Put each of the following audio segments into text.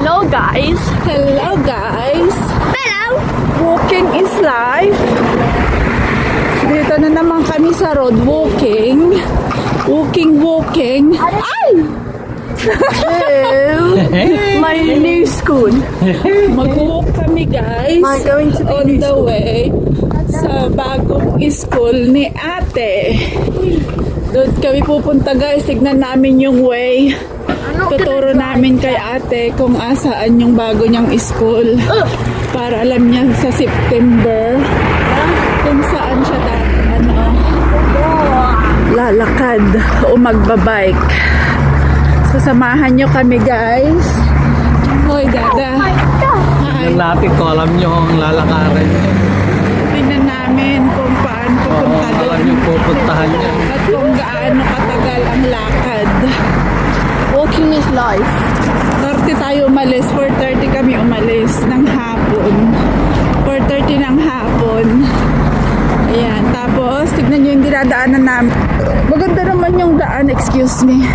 Hello guys. Hello guys! Hello. Walking is life. Dito na naman kami sa road walking. Walking. Ay! My new school. Mag-walk kami guys. Am I going to be on new the school? way sa bagong school ni ate. Doon kami pupunta guys. Tignan namin yung way. Tuturo namin kay ate kung asaan yung bago niyang school. Para alam niya sa September kung saan siya lalakad o magbabike. Sasamahan niyo kami guys. Hoy dada. Hi. Tingnan natin kung alam nyo ang lalakarin nyo. Tingnan namin kung paano pupunta Alam doon. nyo pupuntahan nyo. At kung gaano katagal ang lakad. Walking is life. 30 tayo umalis. 4:30 kami umalis ng hapon. 4:30 ng hapon. Ayan. Tapos, tignan nyo yung dinadaanan namin. Maganda naman yung daan. Excuse me.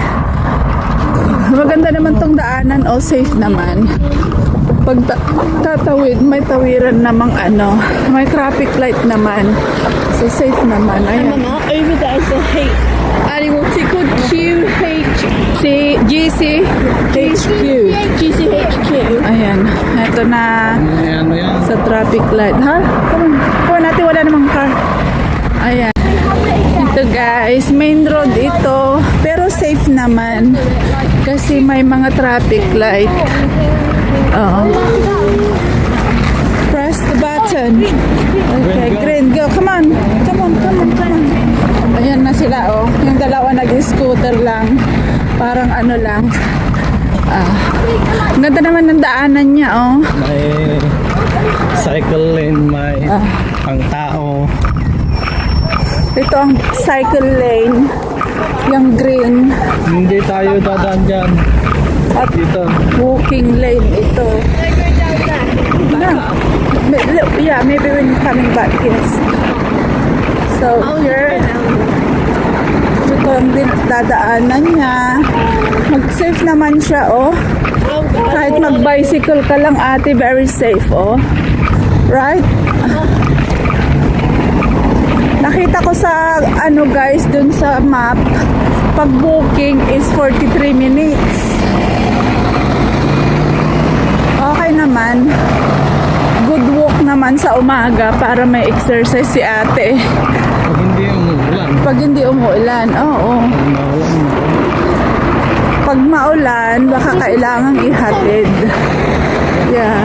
Maganda naman tong daanan. O, safe naman. Pag tatawid, may tawiran namang ano. May traffic light naman. So, safe naman. Ayan. Mama, over there is a H. Ali, what's it called? GCHQ. GCHQ. Ayan. Ito na. Ano yan? Sa traffic light. Ha? Kuha natin, wala namang car. Ayan. Ito guys, main road ito. Pero safe naman. Kasi may mga traffic light. Oo. Press the button. Okay, green. Go. Come on. Ayan na sila, oh. Yung dalawa nag-scooter lang. Parang ano lang. Ang ganda naman ng daanan niya, oh. May cycle lane, may ang tao. Ito ang cycle lane. Yung green. Hindi tayo dadaan dyan. At Dito. walking lane ito. Yeah, maybe when coming back, yes. So, here, ito ang dadaanan niya. Mag-safe naman siya, oh. Kahit mag-bicycle ka lang, ate, very safe, oh. Right? Nakita ko sa, ano guys, dun sa map, pag booking is 43 minutes. Okay naman. Good walk naman sa umaga para may exercise si ate. Pag hindi umuulan. Pag hindi umuulan, oo. Pag maulan, baka kailangang ihatid. Yeah.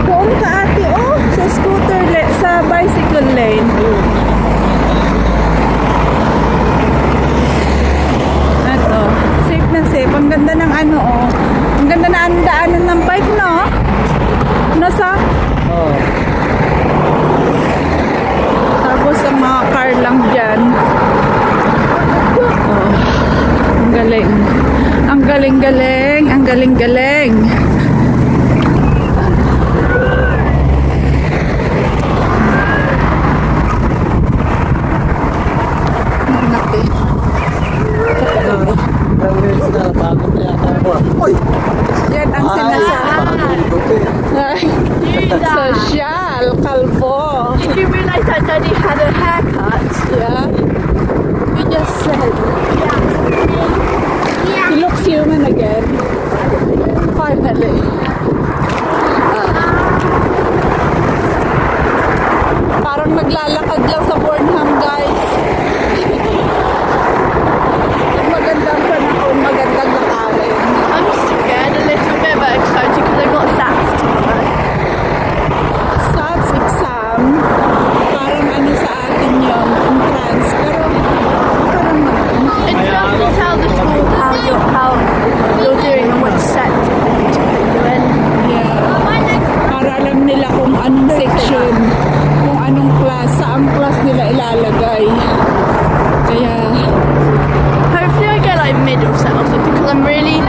Doon ka ate, oh, sa scooter lane, sa bicycle lane. Ito, safe na safe. Ang ganda ng ano, oh. Ang ganda na ang daanan ng bike, no? Nasa? Oh. Tapos ang mga car lang dyan. Oh, ang galing. Ang galing-galing. Ang galing-galing. Naku. Yan ang sinasabi. Social, kalbo. Did you realise that Daddy had a haircut? Yeah. We just said. He looks human again. Finally. Parang naglalakad lang sa Burnham, guys. Magandang panahon, magandang lakarin. I'm scared a little bit but excited because I got SATs tomorrow. SATs exam, parang ano sa atin yun, entrance. Pero, parang naman. It's just to tell the school how you're doing and which set you're in. Yeah. Para alam nila kung anong section, kung anong class, saang class nila ilalagay. Kaya, Hopefully I get like middle set or something because I'm really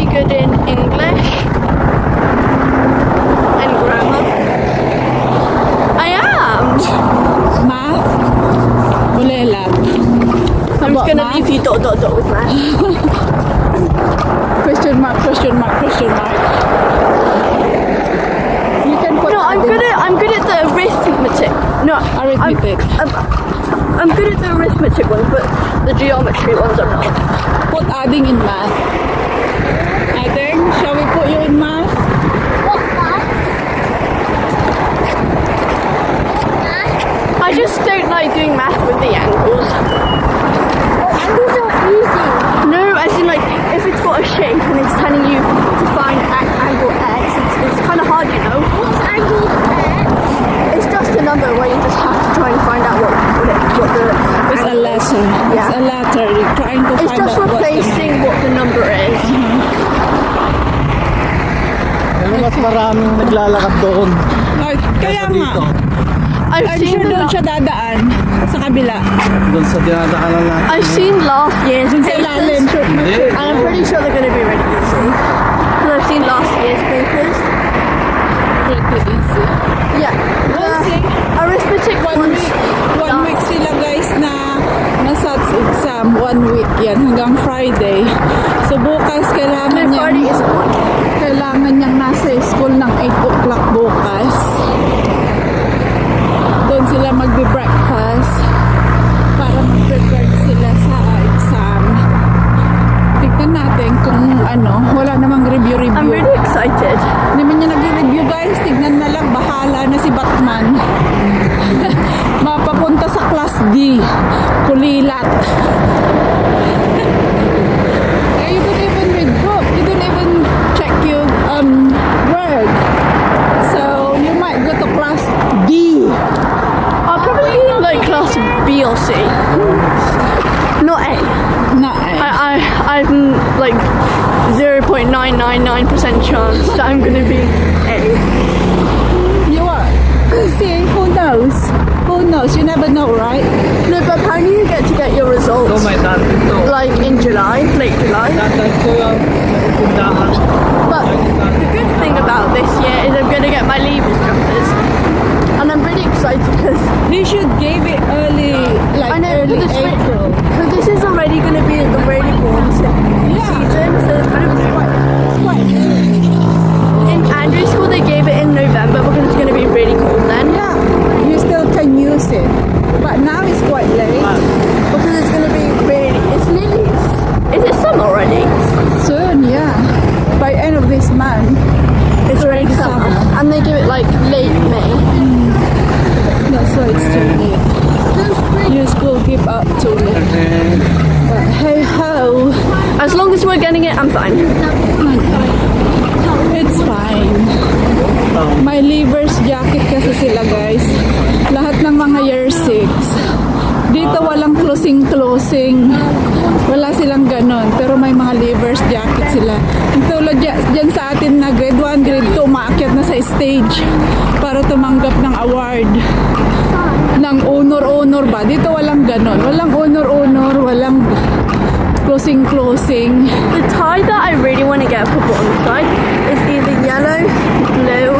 good in English and grammar. I am. math, bulela. I'm just gonna leave you ... with math. Question mark, question mark, question mark. You can put No, I'm good at the arithmetic. No, Arithmetic. I'm good at the arithmetic ones, but the geometry ones I'm not. Put adding in math. Adding? Shall we put you in math? I just don't like doing math with the angles. Angles are easy. No, as in like if it's got a shape and it's telling you to find angle X, it's kind of hard, you know. What's angle X? It's just a number where you just have to try and find out what the It's a letter. It's a letter. You're trying to It's find just out replacing what the number is. Pero mas maraming naglalakad doon. Kaya Kaysa nga. dito. I've I'm seen sure doon siya dadaan. Sa kabila. Doon sa dinadaanan natin. I've seen last year's Dun sa ilalim. papers, Sure. Hindi. and I'm pretty sure they're going to be really easy. Because I've seen last year's papers. Pretty easy. Yeah. We'll see. Arithmetic One ones. week. 1 week sila guys na SATs exam. 1 week yan. Hanggang Friday. So bukas kailangan No, Friday niyang isn't one. kailangan niyang nasa school ng 8 o'clock bukas. Doon sila magbe-breakfast para mag-prepare sila sa exam. Tignan natin kung ano, wala namang I'm review. really excited. Hindi man niya nag-review guys, tignan na lang, bahala na si Batman. Mapapunta sa class D, kulilat. You don't even read book, you don't even check your word. So, you might go to class D. I'll probably be in like class B or C. Not A. Na eh. I'm like 0.999% chance that I'm going to be A. You are. See, who knows? Who knows? You never know, right? No, but apparently you get your Ito results may dati ito. like in July, late July. Dati ito yung tindahan. But the good thing about this year is I'm going to get my leavers jumpers. And I'm really excited because They should give it early, like I know early because April. this is already going to be a really warm season, so it's kind of It's quite in Andrew's school they gave it in November because it's going to be really cold then. yeah. You still can use it, but now it's quite late. Because it's going to be really, it's nearly, is it summer already? Soon, yeah. By end of this month, It's already summer. summer. And they give it like late May. that's why it's too late. Your school give up too late. But hey ho, As long as we're getting it, I'm fine. it's fine. May leavers jacket kasi sila guys. Lahat ng mga year 6. Dito walang closing. Wala silang ganon. Pero may mga leavers jacket sila. Tulad dyan sa atin na grade 1, grade 2, umaakyat na sa stage para tumanggap ng award. Ng honor ba? Dito walang ganon. Walang honor, walang closing. The tie that I really want to get for bottom side is either yellow, blue,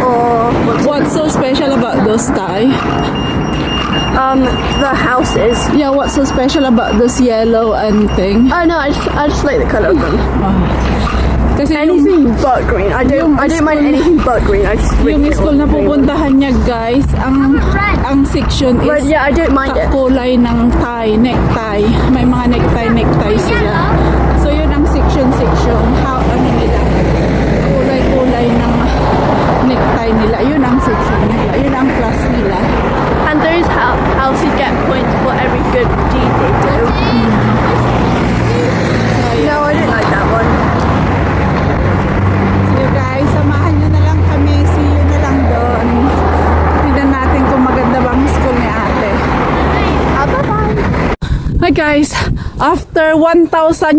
or What's so special about those tie? the houses. Yeah, what's so special about those yellow and thing? Oh no, I just like the colour of them. Kasi Anything but green. I don't mind anything but green. I just yung really school na want green. pupuntahan niya guys, ang section But is yeah, I don't mind it. kulay ng tie, necktie. May mga necktie sila. So yun ang section. How ano nila? Kulay ng necktie nila. Yun ang section nila. Yun ang class nila. And those houses get points for every good deed they do. No, I don't like that one. So guys, samahan nyo na lang kami. See you na lang doon. Tignan natin kung maganda ba ang school ni ate. Bye-bye. Hi guys, after 1,000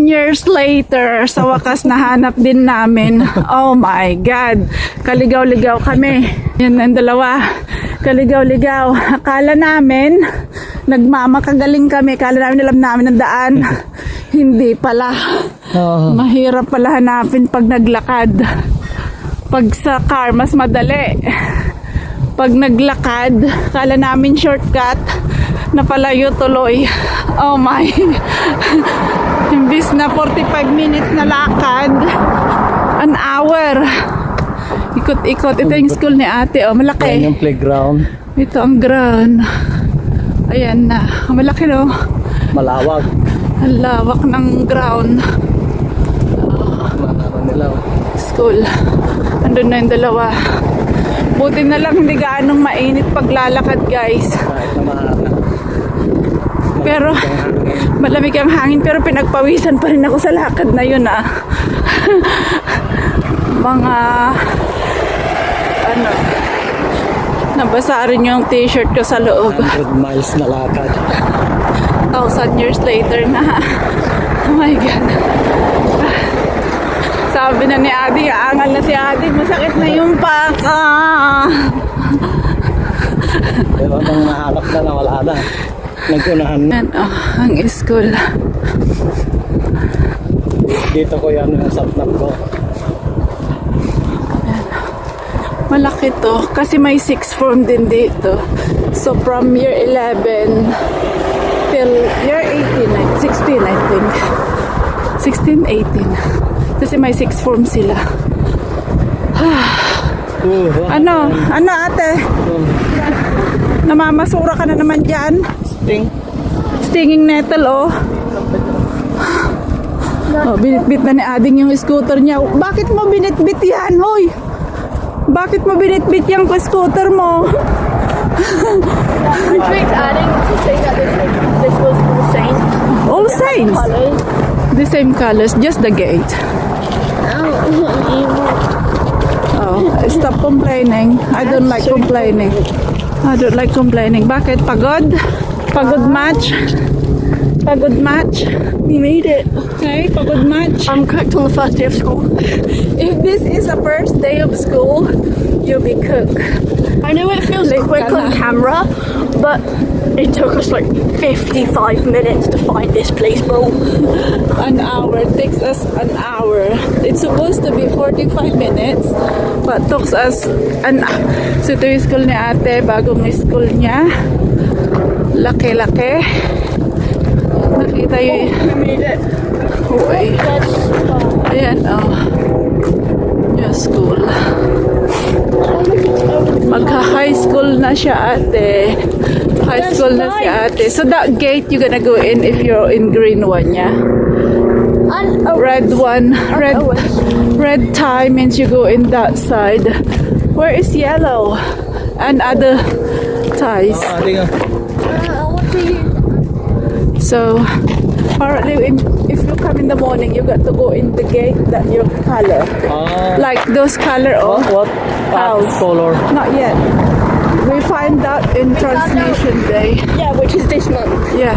years later, sa wakas nahanap din namin. Oh my God, kaligaw-ligaw kami. Yan ang dalawa, kaligaw-ligaw. Akala namin, nagmamakagaling kami. Akala namin alam namin ang daan. Hindi pala. Mahirap pala hanapin pag naglakad. Pag sa car, mas madali. Pag naglakad, akala namin shortcut, napalayo tuloy. Oh my. Imbis na mga 45 minutes na lakad. An hour. Ikot-ikot. Ito yung school ni ate. Oh, Yan malaki. yung playground. Ito ang ground. Ayan na. Malaki no. Malawag. Ang lawak ng ground. Manara nila. School. Andun na yung dalawa. Buti na lang hindi gaanong mainit paglalakad guys. Kahit na mahana. Pero malamig ang hangin pero pinagpawisan pa rin ako sa lakad na yun ah. Mga ano, nabasa rin yung t-shirt ko sa loob. 100 miles na lakad. 1,000 years later na. Oh my God. Sabi na ni Adi, aangal na si Adi, masakit na yung paka. Pero nang nahanap na wala na. Nag-unahan na. Yan, oh, ang school. Dito ko yan yung satnap ko. Malaki to kasi may 6th form din dito. So from year 11 till year 18, 16 I think. 16, 18. Kasi may 6th form sila. Ano? Ano ate? Namamasura ka na naman dyan? Sting. Stinging nettle oh. Oh, binitbit na ni Ading yung scooter niya. Bakit mo binitbit yan, hoy? Bakit mo binitbit yung scooter mo? Which makes adding to say that this was all same. All Saints. Colours. The same colors, just the gate. Oh, stop complaining. I don't like complaining. I don't like complaining. Bakit? Pagod? Pagod match? Pagod match? We made it. Okay, pagod match. I'm cooked on the first day of school. If this is a first day of school, you'll be cooked. I know it feels Like quick on Ghana. camera, but it took us like 55 minutes to find this place, bro. An hour. Takes us an hour. It's supposed to be 45 minutes, but took us an hour. So ito yung school ni ate, bagong school niya. Laki-laki. Nakita yung... We made it. Uy. Ayan, oh. Yung school. Magka-high school na siya ate. High school na si ate. So that gate you're gonna go in if you're in green one, yeah? And Red one. Red tie means you go in that side. Where is yellow? And other ties. Adi nga. what do you? So, apparently, if you come in the morning, you got to go in the gate that your color. Like those color of What? house. Color. Not yet. We find out in Transmission Day. Yeah, which is this month. Yeah.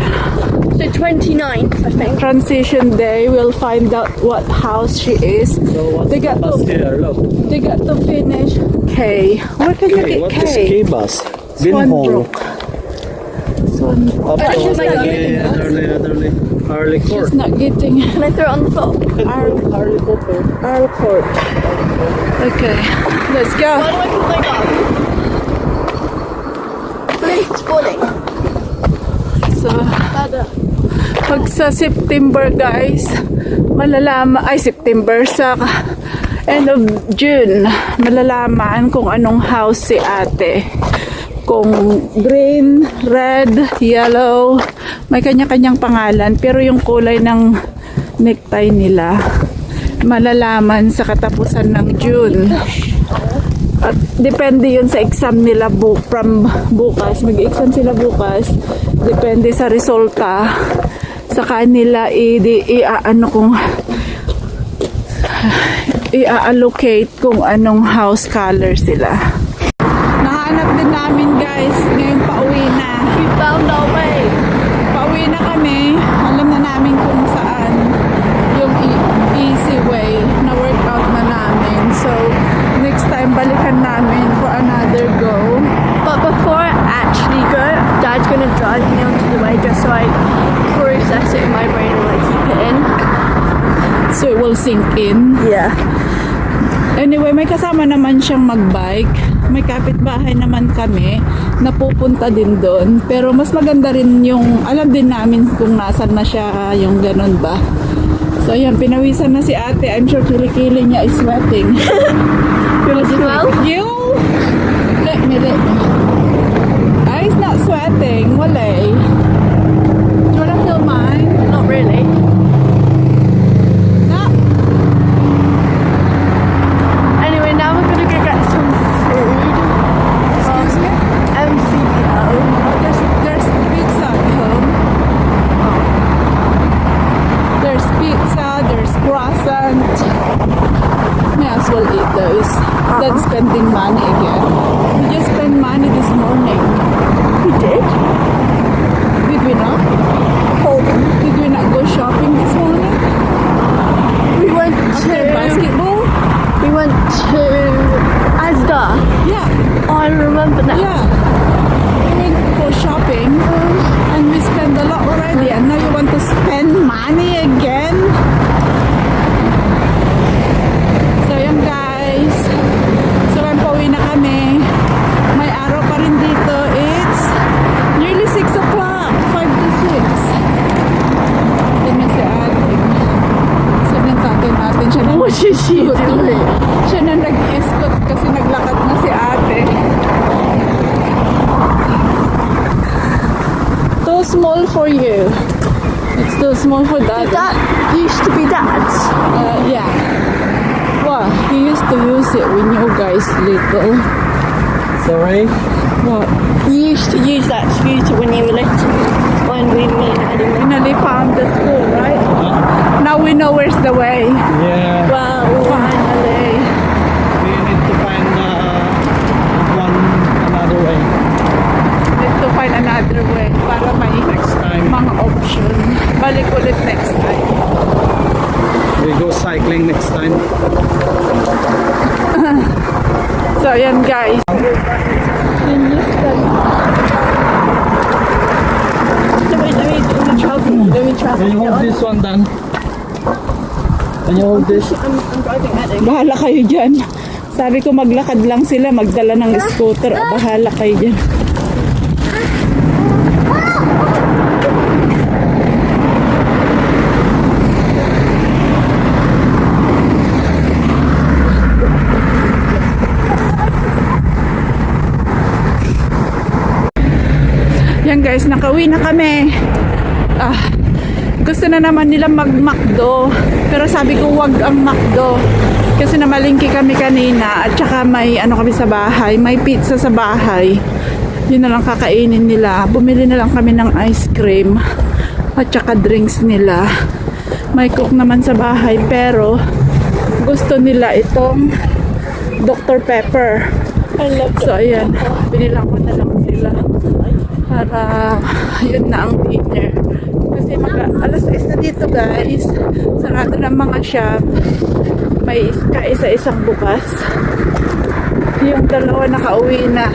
The 29th, I think. Transition Day, we'll find out what house she is. So what's They got the bus to- here? Look. They got to finish K. Where can you Okay, get what K? is K-bus? Binhole. Swanbrook. Swan- Up I to should make Harley Court. She's not getting Can I throw it on the floor? Harley Potter. our court. Okay, let's go. Why do I put my dog? Please, it's falling. So, pag sa September guys, malalaman, ay September, sa end of June, malalaman kung anong house si ate. Kung green, red, yellow, may kanya-kanyang pangalan, pero yung kulay ng necktie nila, malalaman sa katapusan ng June. At depende yun sa exam nila from bukas. Mag-exam sila bukas. Depende sa resulta. Sa kanila i-allocate kung anong house color sila. Nahanap din namin guys. Ngayon pauwi na. We found our way. Pauwi na kami. Alam na namin kung saan yung easy way na workout na namin. So, next time balikan namin for another go. But before I actually go, Dad's gonna drive me onto the way just so I process it in my brain and I keep it in. So, it will sink in. Yeah. Anyway, may kasama naman siyang magbike. May kapitbahay naman kami na pupunta din doon. Pero mas maganda rin yung, alam din namin kung nasan na siya, yung ganun ba. So ayan, pinawisan na si ate. I'm sure kilikili niya is sweating. You want to smell? You? Let me. It's not sweating. Wala eh. Do you wanna feel mine? Not really. No. Anyway, now we're gonna go get some food from MCO. There's pizza at home. There's pizza, there's croissant. May as well eat those. Than spending money again. We just spent money this morning. We did. Did we not? Hold on. Did we not go shopping this morning? We went After to basketball? we went to Asda. Yeah. Oh, I remember now. Yeah. We went for shopping and we spent a lot already and now you want to spend money again? So yan guys. So yan pauwi na kami. May araw pa rin dito. It's nearly 6 o'clock. 5 to 6. Yan na si ate. So yung tatay natin siya na What is she doing? siya na nag-escort kasi naglakad na si ate. Too small for you. It's too small for dad. That used to be Dad's. Yeah. Wow, he used to use it when you guys little. Sorry? What? You used to use that scooter when you were little. When we mean anyway. Finally found the school, right? Now we know where's the way. Yeah. Well, Finally. We need to find another way Need to find another way para may next time. mga option. Balik ulit next time. We go cycling next time. So, yan guys. let me travel. Let me travel. Can you hold this one, Dan? Can you hold this? I'm driving Eddie. Bahala kayo dyan. Sabi ko maglakad lang sila, magdala ng scooter. Bahala kayo dyan. Yan guys, nakauwi na kami. Gusto na naman nila mag-McDo. Pero sabi ko wag ang McDo. Kasi namalingki kami kanina. At saka may ano kami sa bahay. May pizza sa bahay. Yun na lang kakainin nila. Bumili na lang kami ng ice cream. At saka drinks nila. May cook naman sa bahay. Pero gusto nila itong Dr. Pepper. I love So ayan, binilang ko na lang sila para yun na ang dinner. Kasi alas 6 na dito guys. Sarado ng mga shop. May kaisa-isang bukas. Yung dalawa nakauwi na.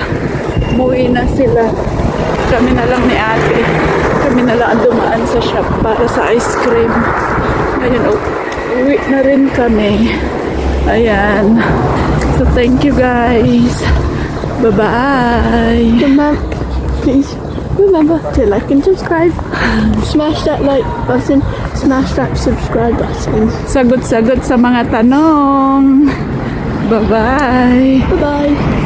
Umuwi na sila. Kami na lang ni ate. Kami na lang dumaan sa shop para sa ice cream. Ngayon, uwi na rin kami. Ayan. So thank you guys. Bye-bye. Please remember to like and subscribe. Smash that like button. Smash that subscribe button. Sagot-sagot sa mga tanong. Bye-bye. Bye bye.